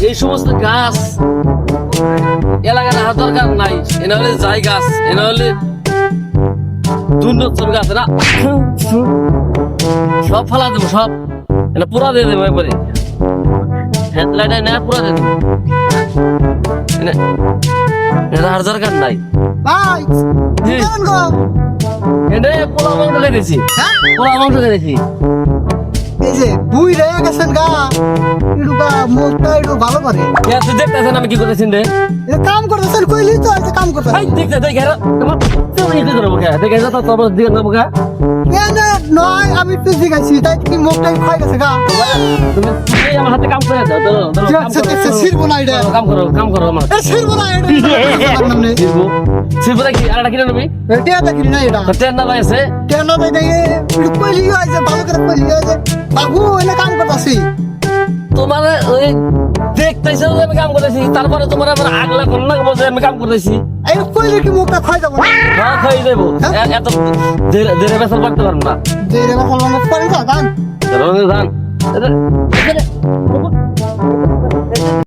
এই সমস্ত গাছ এলাকার আর দরকার নাই। এনা হলে যাই গাছ, এনা হলে দুর্নচ্ছর গাছ না, সব ফালা দেবো, সব এটা পুরা দিয়ে দেবো একবারে। হেডলাইট না পুরা দিয়ে দেবো, এটা আর দরকার নাই। ভাই জি। কেমন গো? এটা পোলা মাংস খেয়েছি, হ্যাঁ? পোলা মাংস খেয়েছি। এই যে বুই রয়ে গেছেন গা, একটু গা মুখটা একটু ভালো করে। তুই দেখতেছেন আমি কি করেছি রে? এই কাম করতেছেন কইলি তো এই যে কাম করতেছেন। ভাই দেখতে দেখে তোমার তুমি কি করবো কে? দেখে যা তো তোমার দিকে নেবো কে? এনে নয় আমি একটু জিগাইছি তাই কি মুখটা খাই গেছে গা। তুমি তুমি আমার হাতে কাম করে দাও, ধরো ধরো কাম করো, ছিড়বো না এটা। কাম করো আমার। এ ছিড়বো না এটা। শিবু শিবু কি আরেকটা কিনে নেবি? এটা দেখি না এটা। ট্রেন না আছে কেন তাই দেখে একটু কইলি হয় যে ভালো করে কইলি হয় যে বাবু এনে কাম করতেছি। তোমার ওই দেখতেছো যে আমি কাম করতেছি, তারপরে তোমার আবার আগলা কোন না বলছে আমি কাম করতেছি। এই কইলি কি মুখটা খাই যাবো না? হ্যাঁ খাই দেবো, এত ধীরে ধীরে বেসল করতে পারবো না। যে রে বাবা করে যা গান। রঙে ধান